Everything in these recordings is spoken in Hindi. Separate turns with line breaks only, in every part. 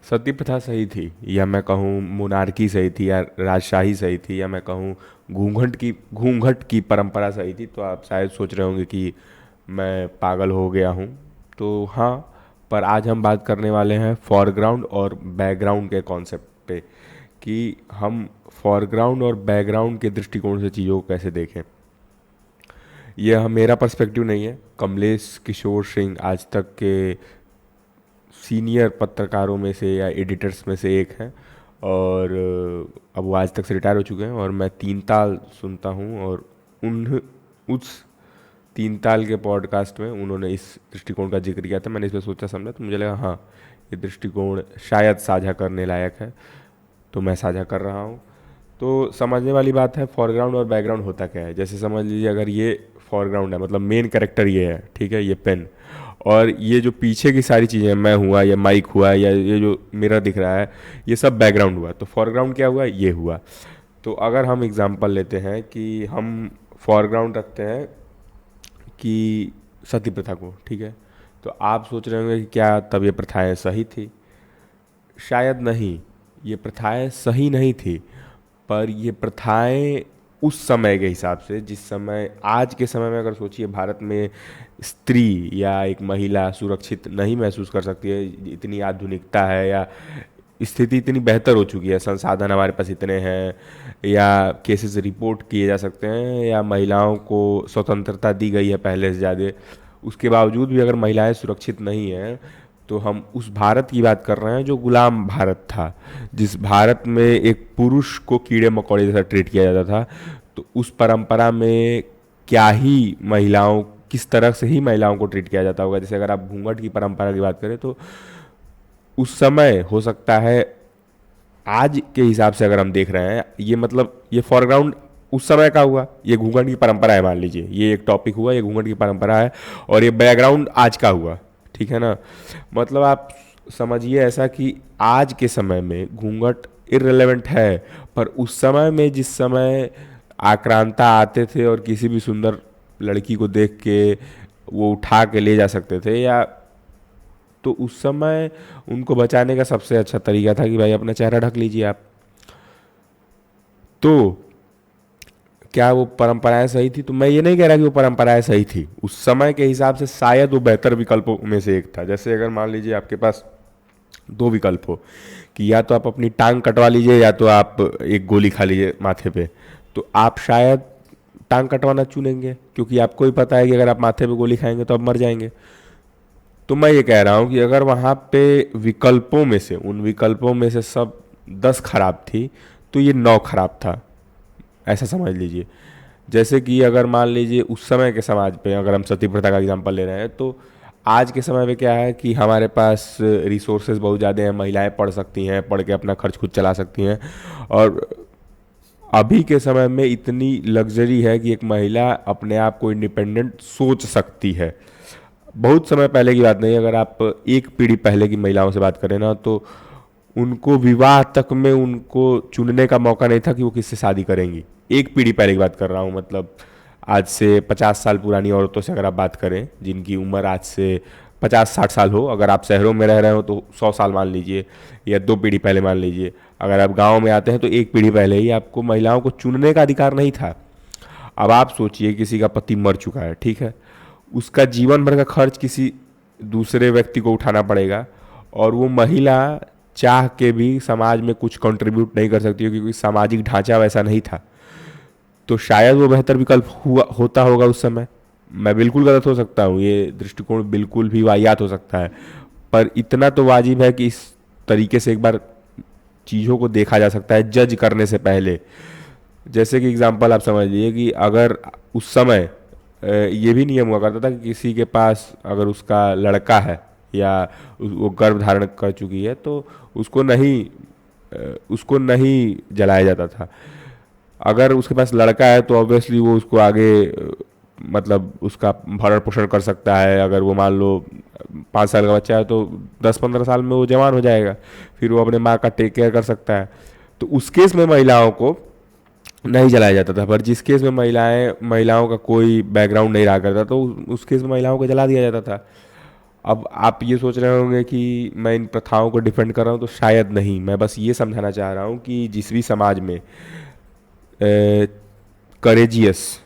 सती प्रथा सही थी, या मैं कहूँ मोनार्की सही थी, या राजशाही सही थी, या मैं कहूँ घूंघट की परंपरा सही थी, तो आप शायद सोच रहे होंगे कि मैं पागल हो गया हूँ। तो हाँ, पर आज हम बात करने वाले हैं फॉरग्राउंड और बैकग्राउंड के कॉन्सेप्ट पे, कि हम फॉरग्राउंड और बैकग्राउंड के दृष्टिकोण से चीज़ों को कैसे देखें। यह मेरा पर्सपेक्टिव नहीं है, कमलेश किशोर सिंह आज तक के सीनियर पत्रकारों में से या एडिटर्स में से एक हैं, और अब वो आज तक से रिटायर हो चुके हैं, और मैं तीन ताल सुनता हूँ, और उन उस तीन ताल के पॉडकास्ट में उन्होंने इस दृष्टिकोण का जिक्र किया था। मैंने इस पर सोचा समझा, तो मुझे लगा हाँ, ये दृष्टिकोण शायद साझा करने लायक है, तो मैं साझा कर रहा हूँ। तो समझने वाली बात है, फॉरग्राउंड और बैकग्राउंड होता क्या है। जैसे समझ लीजिए, अगर ये फॉरग्राउंड है, मतलब मेन कैरेक्टर ये है, ठीक है, ये पेन, और ये जो पीछे की सारी चीज़ें, मैं हुआ या माइक हुआ या ये जो मिरर दिख रहा है, ये सब बैकग्राउंड हुआ। तो फॉरग्राउंड क्या हुआ, ये हुआ। तो अगर हम एग्जांपल लेते हैं कि हम फॉरग्राउंड रखते हैं कि सती प्रथा को, ठीक है, तो आप सोच रहे होंगे कि क्या तब ये प्रथाएं सही थी। शायद नहीं, ये प्रथाएं सही नहीं थी, पर ये प्रथाएं उस समय के हिसाब से, जिस समय, आज के समय में अगर सोचिए, भारत में स्त्री या एक महिला सुरक्षित नहीं महसूस कर सकती है, इतनी आधुनिकता है, या स्थिति इतनी बेहतर हो चुकी है, संसाधन हमारे पास इतने हैं, या केसेस रिपोर्ट किए जा सकते हैं, या महिलाओं को स्वतंत्रता दी गई है पहले से ज़्यादा, उसके बावजूद भी अगर महिलाएं सुरक्षित नहीं हैं, तो हम उस भारत की बात कर रहे हैं जो गुलाम भारत था, जिस भारत में एक पुरुष को कीड़े मकोड़े जैसा ट्रीट किया जाता था। तो उस परंपरा में क्या ही महिलाओं, किस तरह से ही महिलाओं को ट्रीट किया जाता होगा। जैसे अगर आप घूंघट की परंपरा की बात करें, तो उस समय हो सकता है, आज के हिसाब से अगर हम देख रहे हैं, ये मतलब ये फॉरग्राउंड उस समय का हुआ, ये घूंघट की परंपरा है, मान लीजिए ये एक टॉपिक हुआ, ये घूंघट की परंपरा है, और ये बैकग्राउंड आज का हुआ, ठीक है ना। मतलब आप समझिए ऐसा कि आज के समय में घूंघट इररिलेवेंट है, पर उस समय में, जिस समय आक्रांता आते थे और किसी भी सुंदर लड़की को देख के वो उठा के ले जा सकते थे, या तो उस समय उनको बचाने का सबसे अच्छा तरीका था कि भाई अपना चेहरा ढक लीजिए आप। तो क्या वो परंपराएं सही थी? तो मैं ये नहीं कह रहा कि वो परंपराएं सही थी, उस समय के हिसाब से शायद वो बेहतर विकल्पों में से एक था। जैसे अगर मान लीजिए आपके पास दो विकल्प हो कि या तो आप अपनी टांग कटवा लीजिए, या तो आप एक गोली खा लीजिए माथे पे, तो आप शायद टांग कटवाना चुनेंगे, क्योंकि आपको ही पता है कि अगर आप माथे पे गोली खाएंगे तो आप मर जाएंगे। तो मैं ये कह रहा हूँ कि अगर वहाँ पे विकल्पों में से, उन विकल्पों में से सब 10 खराब थी, तो ये 9 खराब था, ऐसा समझ लीजिए। जैसे कि अगर मान लीजिए उस समय के समाज पे, अगर हम सती प्रथा का एग्जांपल ले रहे हैं, तो आज के समय में क्या है कि हमारे पास रिसोर्सेज बहुत ज़्यादा हैं, महिलाएं पढ़ सकती हैं, पढ़ के अपना खर्च खुद चला सकती हैं, और अभी के समय में इतनी लग्जरी है कि एक महिला अपने आप को इंडिपेंडेंट सोच सकती है। बहुत समय पहले की बात नहीं, अगर आप एक पीढ़ी पहले की महिलाओं से बात करें ना, तो उनको विवाह तक में उनको चुनने का मौका नहीं था कि वो किससे शादी करेंगी। एक पीढ़ी पहले की बात कर रहा हूँ, मतलब आज से 50 साल पुरानी औरतों से अगर आप बात करें, जिनकी उम्र आज से 50-60 साल हो, अगर आप शहरों में रह रहे हो तो 100 साल मान लीजिए, या दो पीढ़ी पहले मान लीजिए। अगर आप गाँव में आते हैं तो एक पीढ़ी पहले ही आपको महिलाओं को चुनने का अधिकार नहीं था। अब आप सोचिए, किसी का पति मर चुका है, ठीक है, उसका जीवन भर का खर्च किसी दूसरे व्यक्ति को उठाना पड़ेगा, और वो महिला चाह के भी समाज में कुछ कंट्रीब्यूट नहीं कर सकती, क्योंकि सामाजिक ढांचा वैसा नहीं था। तो शायद वो बेहतर विकल्प हुआ होता होगा उस समय। मैं बिल्कुल गलत हो सकता हूँ, ये दृष्टिकोण बिल्कुल भी वाहियात हो सकता है, पर इतना तो वाजिब है कि इस तरीके से एक बार चीज़ों को देखा जा सकता है जज करने से पहले। जैसे कि एग्जांपल आप समझ लीजिए कि अगर उस समय ये भी नियम हुआ करता था कि किसी के पास अगर उसका लड़का है, या वो गर्भ धारण कर चुकी है, तो उसको नहीं जलाया जाता था। अगर उसके पास लड़का है तो ऑब्वियसली वो उसको आगे मतलब उसका भरण पोषण कर सकता है। अगर वो मान लो 5 साल का बच्चा है, तो 10-15 साल में वो जवान हो जाएगा, फिर वो अपने माँ का टेक केयर कर सकता है। तो उस केस में महिलाओं को नहीं जलाया जाता था, पर जिस केस में महिलाओं का कोई बैकग्राउंड नहीं रहा करता, तो उस केस में महिलाओं को जला दिया जाता था। अब आप ये सोच रहे होंगे कि मैं इन प्रथाओं को डिफेंड कर रहा हूँ, तो शायद नहीं। मैं बस ये समझाना चाह रहा हूँ कि जिस भी समाज में करेजियस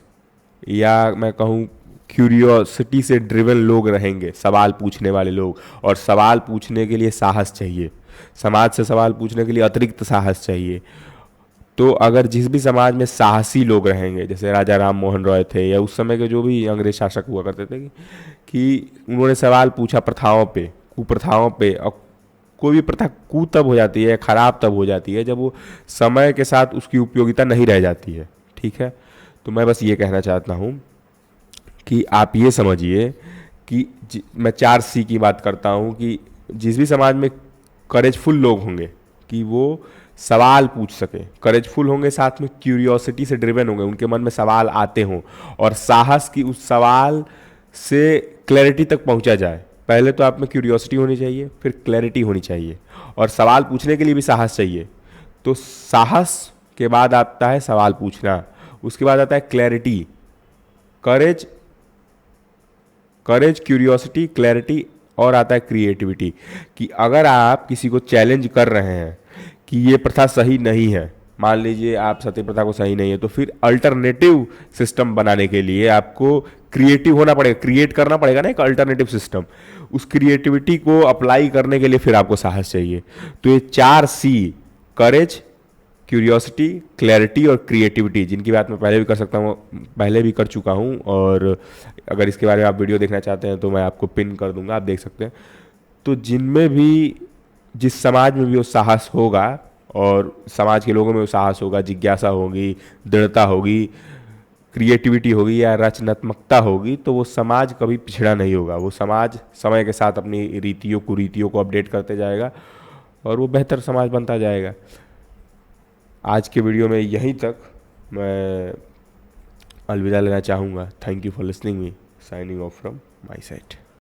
या मैं कहूँ क्यूरियोसिटी से ड्रिवन लोग रहेंगे, सवाल पूछने वाले लोग, और सवाल पूछने के लिए साहस चाहिए, समाज से सवाल पूछने के लिए अतिरिक्त साहस चाहिए। तो अगर जिस भी समाज में साहसी लोग रहेंगे, जैसे राजा राम मोहन रॉय थे या उस समय के जो भी अंग्रेज शासक हुआ करते थे, कि उन्होंने सवाल पूछा प्रथाओं पे, कुप्रथाओं पे। और कोई भी प्रथा कु तब हो जाती है, खराब तब हो जाती है जब वो समय के साथ उसकी उपयोगिता नहीं रह जाती है। ठीक है, तो मैं बस ये कहना चाहता हूँ कि आप ये समझिए कि मैं 4C की बात करता हूँ कि जिस भी समाज में करेजफुल लोग होंगे, कि वो सवाल पूछ सके, करेजफुल होंगे, साथ में क्यूरियोसिटी से ड्रिवन होंगे, उनके मन में सवाल आते हों, और साहस की उस सवाल से क्लैरिटी तक पहुंचा जाए। पहले तो आप में क्यूरियोसिटी होनी चाहिए, फिर क्लैरिटी होनी चाहिए, और सवाल पूछने के लिए भी साहस चाहिए। तो साहस के बाद आता है सवाल पूछना, उसके बाद आता है क्लैरिटी, करेज, करेज, क्यूरियोसिटी, क्लैरिटी, और आता है क्रिएटिविटी। कि अगर आप किसी को चैलेंज कर रहे हैं कि ये प्रथा सही नहीं है, मान लीजिए आप सती प्रथा को सही नहीं है, तो फिर अल्टरनेटिव सिस्टम बनाने के लिए आपको क्रिएटिव होना पड़ेगा, क्रिएट करना पड़ेगा ना एक अल्टरनेटिव सिस्टम। उस क्रिएटिविटी को अप्लाई करने के लिए फिर आपको साहस चाहिए। तो ये 4C, करेज, क्यूरियोसिटी, क्लैरिटी और क्रिएटिविटी, जिनकी बात मैं पहले भी कर सकता हूँ, पहले भी कर चुका हूँ, और अगर इसके बारे में आप वीडियो देखना चाहते हैं तो मैं आपको पिन कर दूंगा, आप देख सकते हैं। तो जिनमें भी, जिस समाज में भी वो साहस होगा, और समाज के लोगों में वो साहस होगा, जिज्ञासा होगी, दृढ़ता होगी, क्रिएटिविटी होगी या रचनात्मकता होगी, तो वो समाज कभी पिछड़ा नहीं होगा। वो समाज समय के साथ अपनी कुरीतियों को अपडेट करते जाएगा, और वो बेहतर समाज बनता जाएगा। आज के वीडियो में यहीं तक मैं अलविदा लेना चाहूँगा। Thank you for listening me, signing off from my side.